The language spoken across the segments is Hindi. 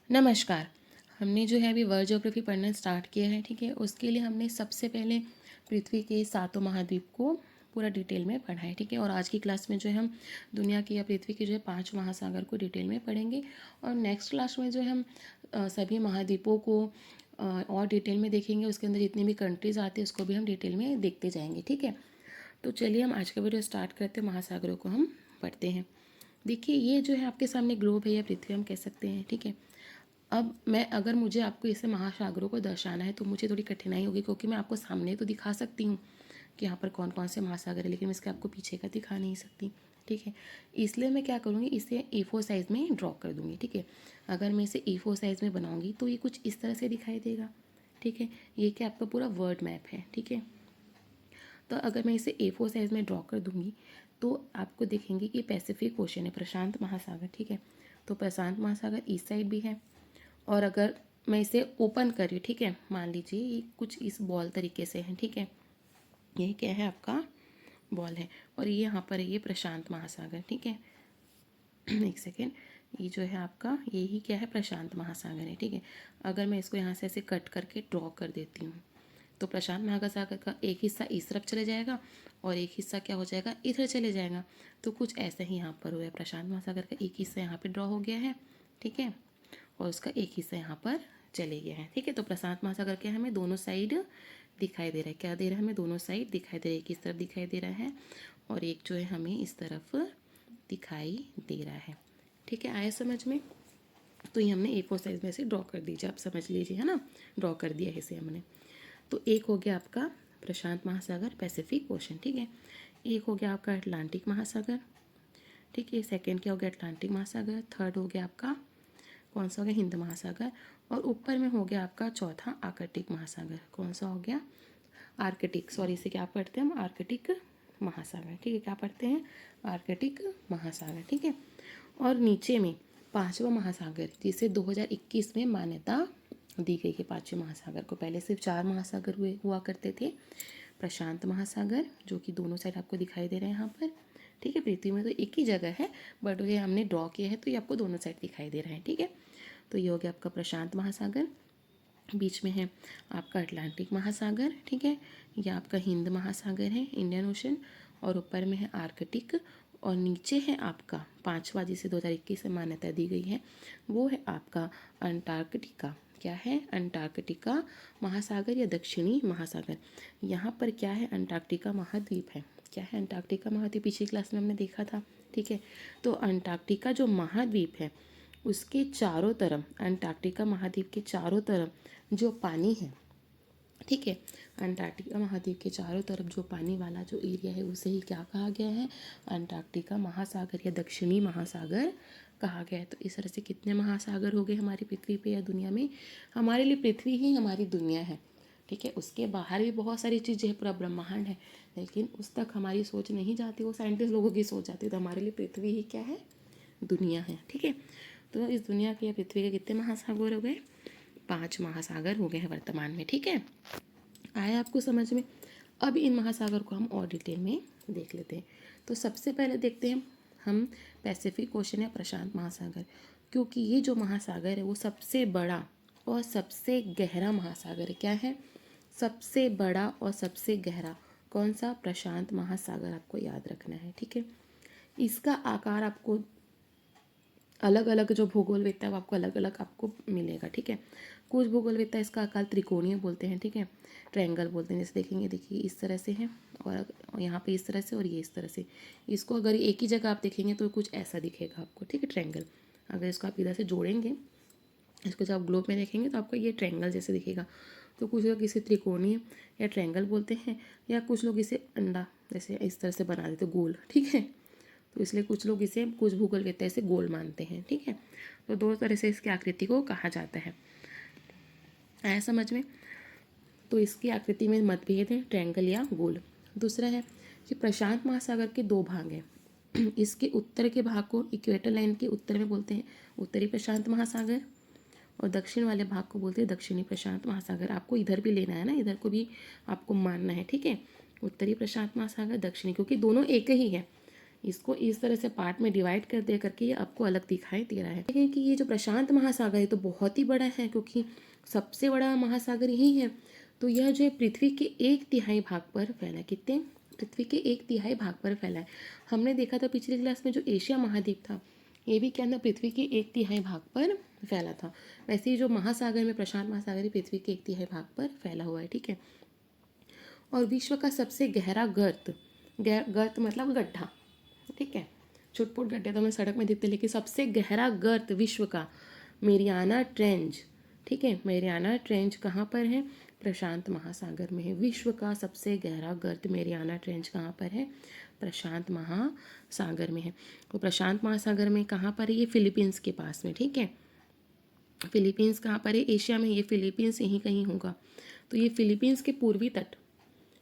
नमस्कार। हमने जो है अभी वर्ल्ड ज्योग्राफी पढ़ना स्टार्ट किया है, ठीक है। उसके लिए हमने सबसे पहले पृथ्वी के सातों महाद्वीप को पूरा डिटेल में पढ़ा है, ठीक है। और आज की क्लास में जो है हम दुनिया के या पृथ्वी के जो है 5 महासागर को डिटेल में पढ़ेंगे। और नेक्स्ट क्लास में जो है हम सभी महाद्वीपों को और डिटेल में देखेंगे। उसके अंदर जितनी भी कंट्रीज़ आती है उसको भी हम डिटेल में देखते जाएंगे, ठीक है। तो चलिए हम आज का वीडियो स्टार्ट करते हैं। महासागरों को हम पढ़ते हैं। देखिए, ये जो है आपके सामने ग्लोब है या पृथ्वी हम कह सकते हैं, ठीक है। अब मैं अगर मुझे आपको इसे महासागरों को दर्शाना है तो मुझे थोड़ी कठिनाई होगी, क्योंकि मैं आपको सामने तो दिखा सकती हूँ कि यहाँ पर कौन कौन से महासागर है, लेकिन मैं इसके आपको पीछे का दिखा नहीं सकती, ठीक है। इसलिए मैं क्या करूँगी, इसे A4 साइज़ में ड्रॉ कर दूँगी, ठीक है। अगर मैं इसे A4 साइज़ में बनाऊँगी तो ये कुछ इस तरह से दिखाई देगा, ठीक है। ये क्या आपका पूरा वर्ल्ड मैप है, ठीक है। तो अगर मैं इसे A4 साइज़ में ड्रॉ कर दूँगी तो आपको देखेंगे कि पैसिफिक ओशन है, प्रशांत महासागर, ठीक है। तो प्रशांत महासागर ईस्ट साइड भी है। और अगर मैं इसे ओपन कर रही हूँ, ठीक है, मान लीजिए ये कुछ इस बॉल तरीके से है, ठीक है। ये क्या है, आपका बॉल है। और ये यहाँ पर है, ये प्रशांत महासागर, ठीक है। एक सेकेंड, ये जो है आपका, यही क्या है, प्रशांत महासागर है, ठीक है। अगर मैं इसको यहाँ से ऐसे कट करके ड्रॉ कर देती हूँ तो प्रशांत महासागर का एक हिस्सा इस तरफ चले जाएगा और एक हिस्सा क्या हो जाएगा, इधर चले जाएगा। तो कुछ ऐसा ही यहाँ पर हुआ है। प्रशांत महासागर का एक हिस्सा यहाँ पे ड्रॉ हो गया है, ठीक है, और उसका एक हिस्सा यहाँ पर चले गया है, ठीक है। तो प्रशांत महासागर क्या है, हमें दोनों साइड दिखाई दे रहा है। क्या दे रहा है, हमें दोनों साइड दिखाई दे रहा है। एक इस तरफ दिखाई दे रहा है और एक जो है हमें इस तरफ दिखाई दे रहा है, ठीक है। आया समझ में? तो ये हमने A4 साइज में से ड्रॉ कर दीजिए, आप समझ लीजिए, है ना। ड्रॉ कर दिया है इसे हमने। तो एक हो गया आपका प्रशांत महासागर, पैसिफिक ओशन, ठीक है। एक हो गया आपका अटलांटिक महासागर, ठीक है। सेकंड क्या हो गया, अटलांटिक महासागर। थर्ड हो गया आपका कौन सा हो गया, हिंद महासागर। और ऊपर में हो गया आपका चौथा आर्कटिक महासागर। कौन सा हो गया, आर्कटिक, सॉरी, इसे क्या पढ़ते हैं हम, आर्कटिक महासागर, ठीक है। क्या पढ़ते हैं, आर्कटिक महासागर, ठीक है। और नीचे में पांचवा महासागर, जिसे 2021 में मान्यता दी गई है पांचवें महासागर को। पहले सिर्फ 4 महासागर हुआ करते थे। प्रशांत महासागर, जो कि दोनों साइड आपको दिखाई दे रहे हैं यहाँ पर, ठीक है। पृथ्वी में तो एक ही जगह है, बट ये हमने ड्रॉ किया है तो ये आपको दोनों साइड दिखाई दे रहा है, ठीक है। तो ये हो गया आपका प्रशांत महासागर। बीच में है आपका अटलांटिक महासागर, ठीक है। ये आपका हिंद महासागर है, इंडियन ओशन। और ऊपर में है आर्कटिक। और नीचे है आपका पांचवा, जिसे 2021 से मान्यता दी गई है, वो है आपका अंटार्कटिका। क्या है, अंटार्कटिका महासागर या दक्षिणी महासागर। यहाँ पर क्या है, अंटार्कटिका महाद्वीप है। क्या है, अंटार्कटिका महाद्वीप, पिछली क्लास में हमने देखा था, ठीक है। तो अंटार्कटिका जो महाद्वीप है उसके चारों तरफ, अंटार्कटिका महाद्वीप के चारों तरफ जो पानी है, ठीक है, अंटार्कटिका महाद्वीप के चारों तरफ जो पानी वाला जो एरिया है उसे ही क्या कहा गया है, अंटार्कटिका महासागर या दक्षिणी महासागर कहा गया है। तो इस तरह से कितने महासागर हो गए हमारी पृथ्वी पे या दुनिया में। हमारे लिए पृथ्वी ही हमारी दुनिया है, ठीक है। उसके बाहर भी बहुत सारी चीज़ें हैं, पूरा ब्रह्मांड है, लेकिन उस तक हमारी सोच नहीं जाती, वो साइंटिस्ट लोगों की सोच जाती है। तो हमारे लिए पृथ्वी ही क्या है, दुनिया है, ठीक है। तो इस दुनिया के या पृथ्वी के कितने महासागर हो गए, 5 महासागर हो गए हैं वर्तमान में, ठीक है। आया आपको समझ में? अब इन महासागर को हम और डिटेल में देख लेते हैं। तो सबसे पहले देखते हैं हम पैसिफिक ओशन या प्रशांत महासागर, क्योंकि ये जो महासागर है वो सबसे बड़ा और सबसे गहरा महासागर है। क्या है, सबसे बड़ा और सबसे गहरा। कौन सा, प्रशांत महासागर, आपको याद रखना है, ठीक है। इसका आकार आपको अलग अलग, जो भूगोलवेत्ता है वो आपको अलग अलग आपको मिलेगा, ठीक है। कुछ भूगोलवेत्ता इसका आकार त्रिकोणीय बोलते हैं, ठीक है, ट्रायंगल बोलते हैं। जैसे देखेंगे, देखिए इस तरह से है और यहाँ पे इस तरह से और ये इस तरह से। इसको अगर एक ही जगह आप देखेंगे तो कुछ ऐसा दिखेगा आपको, ठीक है, ट्रायंगल। अगर इसको आप इधर से जोड़ेंगे, इसको जब आप ग्लोब में देखेंगे तो आपको ये ट्रायंगल जैसे दिखेगा। तो कुछ लोग इसे त्रिकोणीय या ट्रायंगल बोलते हैं, या कुछ लोग इसे अंडा जैसे इस तरह से बना देते, गोल, ठीक है। तो इसलिए कुछ लोग इसे, कुछ भूगोलवेत्ता इसे गोल मानते हैं, ठीक है। तो दो तरह से इसकी आकृति को कहा जाता है। आया समझ में? तो इसकी आकृति में मतभेद है, ट्रायंगल या गोल। दूसरा है कि प्रशांत महासागर के 2 भाग हैं। इसके उत्तर के भाग को इक्वेटर लाइन के उत्तर में बोलते हैं उत्तरी प्रशांत महासागर, और दक्षिण वाले भाग को बोलते हैं दक्षिणी प्रशांत महासागर। आपको इधर भी लेना है ना, इधर को भी आपको मानना है, ठीक है। उत्तरी प्रशांत महासागर, दक्षिणी, क्योंकि दोनों एक ही है। इसको इस तरह से पार्ट में डिवाइड कर दे करके ये आपको अलग दिखाई दे रहा है। देखिए कि ये जो प्रशांत महासागर है तो बहुत ही बड़ा है, क्योंकि सबसे बड़ा महासागर यही है। तो यह जो है पृथ्वी के 1/3 भाग पर फैला है। कितने? पृथ्वी के 1/3 भाग पर फैला है। हमने देखा था पिछली क्लास में जो एशिया महाद्वीप था, ये भी क्या था, पृथ्वी के 1/3 भाग पर फैला था। वैसे ही जो महासागर में प्रशांत महासागर ही पृथ्वी के 1/3 भाग पर फैला हुआ है, ठीक है। और विश्व का सबसे गहरा गर्त, गर्त मतलब गड्ढा, ठीक है, छुटपुट गड्ढे तो हमें सड़क में दिखते, लेकिन सबसे गहरा गर्त विश्व का मेरियाना ट्रेंच, ठीक है, मेरियाना ट्रेंच कहाँ पर है? प्रशांत महासागर में है। विश्व का सबसे गहरा गर्त मेरियाना ट्रेंच कहाँ पर है? प्रशांत महासागर में है। तो प्रशांत महासागर में कहाँ पर है? ये फिलीपींस के पास में, ठीक है। फिलीपींस कहाँ पर है? एशिया में। ये फिलीपींस यहीं कहीं होगा। तो ये फिलीपींस के पूर्वी तट,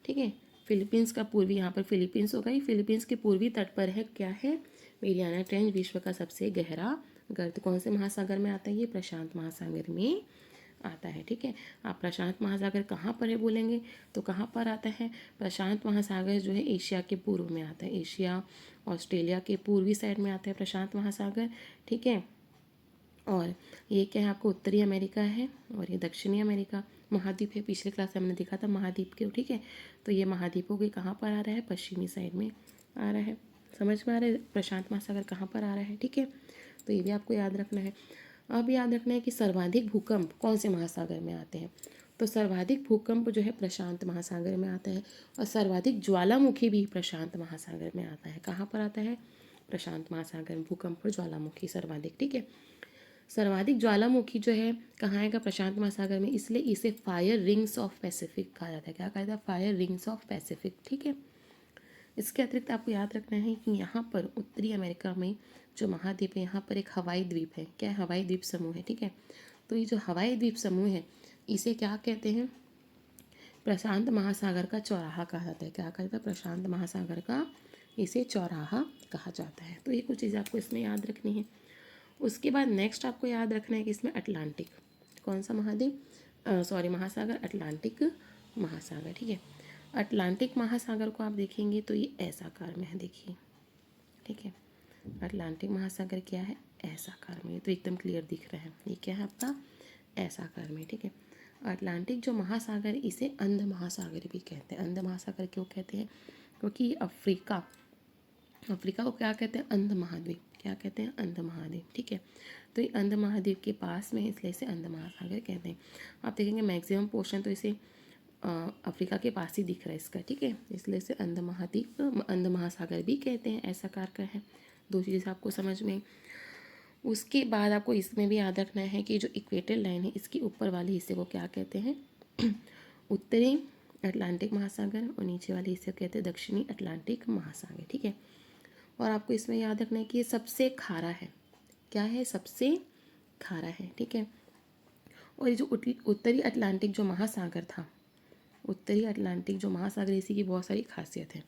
ठीक है, फिलीपींस का पूर्वी, यहाँ पर फिलीपींस होगा। ये फिलीपींस के पूर्वी तट पर है, क्या है? मेरियाना ट्रेंच, विश्व का सबसे गहरा गर्त। कौन से महासागर में आता है? ये प्रशांत महासागर में आता है, ठीक है। आप प्रशांत महासागर कहाँ पर है बोलेंगे तो कहाँ पर आता है? प्रशांत महासागर जो है एशिया के पूर्व में आता है। एशिया, ऑस्ट्रेलिया के पूर्वी साइड में आता है प्रशांत महासागर, ठीक है। और ये क्या है? आपको उत्तरी अमेरिका है और ये दक्षिणी अमेरिका महाद्वीप है। पिछले क्लास में हमने देखा था महाद्वीप के, ठीक है। तो ये महाद्वीपों के कहाँ पर आ रहा है? पश्चिमी साइड में आ रहा है। समझ में आ रहा है प्रशांत महासागर कहाँ पर आ रहा है, ठीक है। तो ये भी आपको याद रखना है। अब याद रखना है कि सर्वाधिक भूकंप कौन से महासागर में आते हैं? तो सर्वाधिक भूकंप जो है प्रशांत महासागर में आता है। और सर्वाधिक ज्वालामुखी भी प्रशांत महासागर में आता है। कहाँ पर आता है? प्रशांत महासागर में भूकंप और ज्वालामुखी सर्वाधिक, ठीक है। सर्वाधिक ज्वालामुखी जो है कहाँ आएगा? प्रशांत महासागर में। इसलिए इसे फायर रिंग्स ऑफ पैसिफिक कहा जाता है। क्या कहा जाता है? फायर रिंग्स ऑफ पैसिफिक, ठीक है। इसके अतिरिक्त आपको याद रखना है कि यहाँ पर उत्तरी अमेरिका में जो महाद्वीप है, यहाँ पर एक हवाई द्वीप है। क्या है? हवाई द्वीप समूह है, ठीक है। तो ये जो हवाई द्वीप समूह है इसे क्या कहते हैं? प्रशांत महासागर का चौराहा कहा जाता है। क्या कहा जाता है? प्रशांत महासागर का इसे चौराहा कहा जाता है। तो ये कुछ चीज़ें आपको इसमें याद रखनी है। उसके बाद नेक्स्ट आपको याद रखना है कि इसमें अटलांटिक, कौन सा महाद्वीप, सॉरी महासागर, अटलांटिक महासागर, ठीक है। अटलांटिक महासागर को आप देखेंगे तो ये ऐसा आकार में है, देखिए, ठीक है। अटलांटिक महासागर क्या है? ऐसा आकार में। तो एकदम क्लियर दिख रहा है। ये क्या है आपका? ऐसा आकार में, ठीक है। अटलांटिक जो महासागर इसे अंध महासागर भी कहते हैं। अंध महासागर क्यों कहते हैं? क्योंकि अफ्रीका को क्या कहते हैं? अंध महाद्वीप। क्या कहते हैं? अंध महाद्वीप, ठीक है। तो ये अंध महाद्वीप के पास में है, इसलिए इसे अंध महासागर कहते हैं। आप देखेंगे मैक्सिमम पोर्शन तो इसे अफ्रीका के पास ही दिख रहा है इसका, ठीक है। इसलिए इसे अंध महाद्वीप, अंध महासागर भी कहते हैं। ऐसा आकार का है। दो चीज़ें आपको समझ में। उसके बाद आपको इसमें भी याद रखना है कि जो इक्वेटर लाइन है इसके ऊपर वाले हिस्से को क्या कहते हैं? उत्तरी अटलांटिक महासागर, और नीचे वाले हिस्से को कहते हैं दक्षिणी अटलांटिक महासागर, ठीक है। और आपको इसमें याद रखना है कि ये सबसे खारा है। क्या है? सबसे खारा है, ठीक है। और ये जो उत्तरी अटलांटिक जो महासागर था, उत्तरी अटलांटिक जो महासागर, इसी की बहुत सारी खासियत है।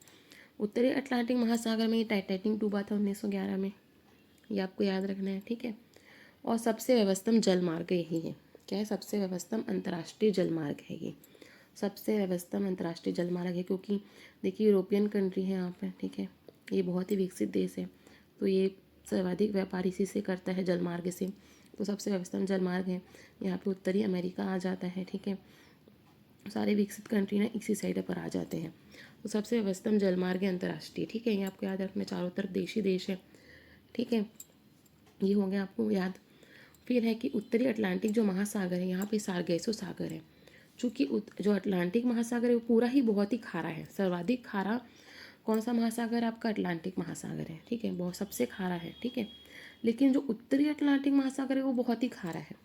उत्तरी अटलांटिक महासागर में ये टाइटैनिक डूबा था 1911 में, ये आपको याद रखना है, ठीक है। और सबसे व्यवस्थम जलमार्ग यही है। क्या है? सबसे व्यवस्थम अंतर्राष्ट्रीय जलमार्ग है ये। सबसे व्यवस्थम अंतर्राष्ट्रीय जलमार्ग है, क्योंकि देखिए यूरोपियन कंट्री है यहाँ पर, ठीक है। ये बहुत ही विकसित देश है, तो ये सर्वाधिक व्यापार इसी से करता है, जलमार्ग से। तो सबसे व्यवस्थम जलमार्ग है। यहाँ पे उत्तरी अमेरिका आ जाता है, ठीक है। सारे विकसित कंट्री ना इसी साइड पर आ जाते हैं। तो सबसे व्यवस्थम जलमार्ग है अंतर्राष्ट्रीय, ठीक है। ये आपको याद रखना, चारों तरफ देश ही देश है, ठीक है। ये हो गया आपको याद। फिर है कि उत्तरी अटलांटिक जो महासागर है, यहाँ पे सारगैसो सागर है। चूँकि जो अटलांटिक महासागर है वो पूरा ही बहुत ही खारा है। सर्वाधिक खारा कौन सा महासागर? आपका अटलांटिक महासागर है, ठीक है। बहुत सबसे खारा है, ठीक है। लेकिन जो उत्तरी अटलांटिक महासागर है वो बहुत ही खारा है।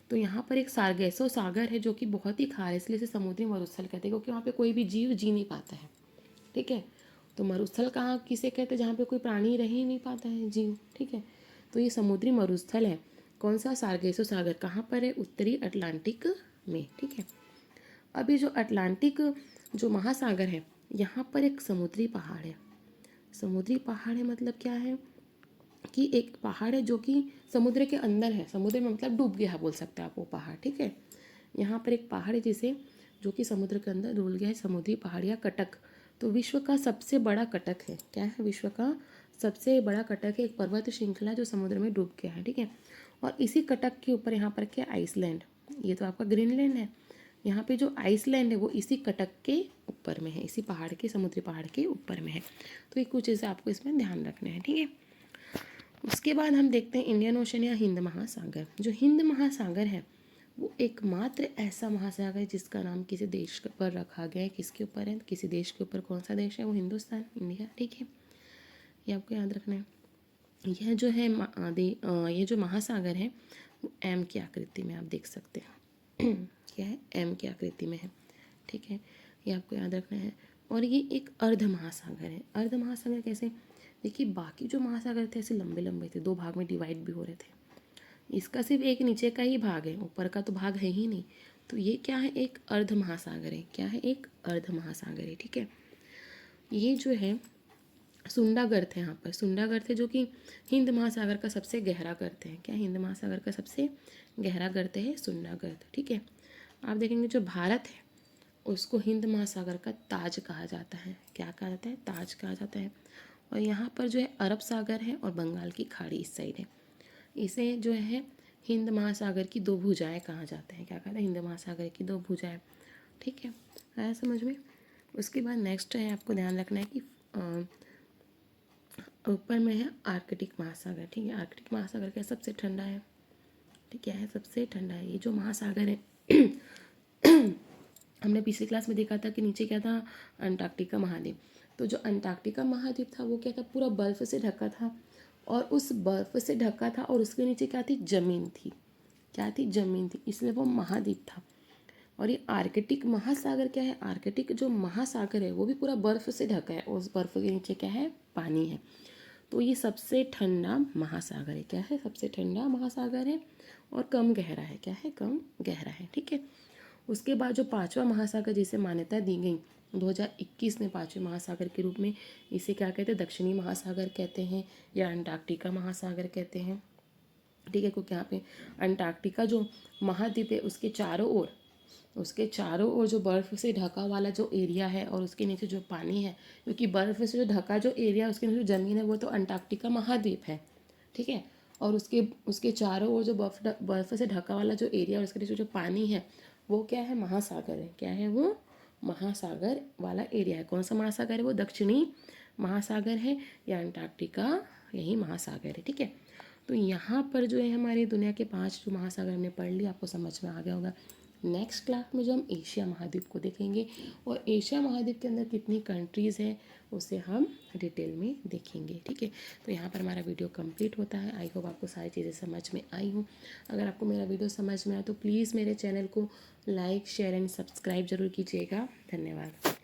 तो यहाँ पर एक सारगैसो सागर है जो कि बहुत ही खारा है, इसलिए इसे समुद्री मरुस्थल कहते हैं, क्योंकि वहाँ पे कोई भी जीव जी नहीं पाता है, ठीक है। तो मरुस्थल कहाँ किसे कहते हैं? जहाँ पे कोई प्राणी रह ही नहीं पाता है, जीव, ठीक है। तो ये समुद्री मरुस्थल है। कौन सा? सारगैसो सागर। कहाँ पर है? उत्तरी अटलांटिक में, ठीक है। अभी जो अटलांटिक जो महासागर है, यहाँ पर एक समुद्री पहाड़ है। समुद्री पहाड़ है मतलब क्या है? कि एक पहाड़ है जो कि समुद्र के अंदर है, समुद्र में मतलब डूब गया है बोल सकते हैं आप वो पहाड़, ठीक है। यहाँ पर एक पहाड़ है जिसे, जो कि समुद्र के अंदर डूब गया है, समुद्री पहाड़ या कटक तो विश्व का सबसे बड़ा कटक है, क्या है, विश्व का सबसे बड़ा कटक है, एक पर्वत श्रृंखला जो समुद्र में डूब गया है, ठीक है। और इसी कटक के ऊपर यहाँ पर क्या, आइसलैंड, ये तो आपका ग्रीनलैंड है, यहाँ पे जो आइसलैंड है वो इसी कटक के ऊपर में है, इसी पहाड़ के, समुद्री पहाड़ के ऊपर में है। तो ये कुछ चीज़ें आपको इसमें ध्यान रखना है, ठीक है। उसके बाद हम देखते हैं इंडियन ओशन या हिंद महासागर। जो हिंद महासागर है वो एकमात्र ऐसा महासागर है जिसका नाम किसी देश पर रखा गया है। किसके ऊपर है, किसी देश के ऊपर। कौन सा देश है वो, हिंदुस्तान, इंडिया, ठीक है। ये आपको याद रखना है। यह जो है ये जो महासागर है वो एम की आकृति में आप देख सकते हैं क्या है, एम की आकृति में है, ठीक है। ये आपको याद रखना है। और ये एक अर्ध महासागर है। अर्ध महासागर कैसे, देखिए बाकी जो महासागर थे ऐसे लंबे लंबे थे, दो भाग में डिवाइड भी हो रहे थे, इसका सिर्फ एक नीचे का ही भाग है, ऊपर का तो भाग है ही नहीं। तो ये क्या है, एक अर्ध महासागर है। क्या है, एक अर्ध महासागर है, ठीक है। ये जो है सुंडा गर्त है, यहाँ पर सुंडा गर्त है जो कि हिंद महासागर का सबसे गहरा गर्त है। क्या, हिंद महासागर का सबसे गहरा गर्त है सुंडा गर्त, ठीक है। आप देखेंगे जो भारत है उसको हिंद महासागर का ताज कहा जाता है। क्या कहा जाता है, ताज कहा जाता है। और यहाँ पर जो है अरब सागर है और बंगाल की खाड़ी इस साइड है। इसे जो है हिंद महासागर की दो भुजाएं कहा जाता है। क्या कहते हैं, हिंद महासागर की दो भुजाएं, ठीक है, आया समझ में। उसके बाद नेक्स्ट है, आपको ध्यान रखना है कि ऊपर में है आर्कटिक महासागर, ठीक है। आर्कटिक महासागर क्या, सबसे ठंडा है, ठीक है, सबसे ठंडा है। ये जो महासागर है हमने पिछली क्लास में देखा था कि नीचे क्या था, अंटार्कटिका महाद्वीप। तो जो अंटार्कटिका महाद्वीप था वो क्या था, पूरा बर्फ़ से ढका था, और उस बर्फ़ से ढका था और उसके नीचे क्या थी, ज़मीन थी। क्या थी, ज़मीन थी, इसलिए वो महाद्वीप था। और ये आर्कटिक महासागर क्या है, आर्कटिक जो महासागर है वो भी पूरा बर्फ़ से ढका है, और उस बर्फ़ के नीचे क्या है, पानी है। तो ये सबसे ठंडा महासागर है। क्या है, सबसे ठंडा महासागर है और कम गहरा है। क्या है, कम गहरा है, ठीक है। उसके बाद जो पांचवा महासागर जिसे मान्यता दी गई 2021 में पांचवें महासागर के रूप में, इसे क्या कहते हैं, दक्षिणी महासागर कहते हैं या अंटार्कटिका महासागर कहते हैं, ठीक है। क्योंकि यहाँ पे अंटार्कटिका जो महाद्वीप है उसके चारों ओर जो बर्फ़ से ढका वाला जो एरिया है और उसके नीचे जो पानी है, क्योंकि बर्फ़ से जो ढका जो एरिया उसके नीचे जो ज़मीन है वो तो अंटार्कटिका महाद्वीप है, ठीक है। और उसके चारों ओर जो बर्फ़ से ढका वाला जो एरिया और उसके नीचे जो पानी है वो क्या है, महासागर है। क्या है, वो महासागर वाला एरिया है। कौन सा महासागर है वो, दक्षिणी महासागर है या अंटार्कटिका, यही महासागर है, ठीक है। तो यहाँ पर जो है हमारी दुनिया के 5 जो महासागर हमने पढ़ लिया, आपको समझ में आ गया होगा। नेक्स्ट क्लास में जो हम एशिया महाद्वीप को देखेंगे और एशिया महाद्वीप के अंदर कितनी कंट्रीज़ हैं उसे हम डिटेल में देखेंगे, ठीक है। तो यहाँ पर हमारा वीडियो कंप्लीट होता है। आई होप आपको सारी चीज़ें समझ में आई हूँ। अगर आपको मेरा वीडियो समझ में आया तो प्लीज़ मेरे चैनल को लाइक, शेयर एंड सब्सक्राइब जरूर कीजिएगा। धन्यवाद।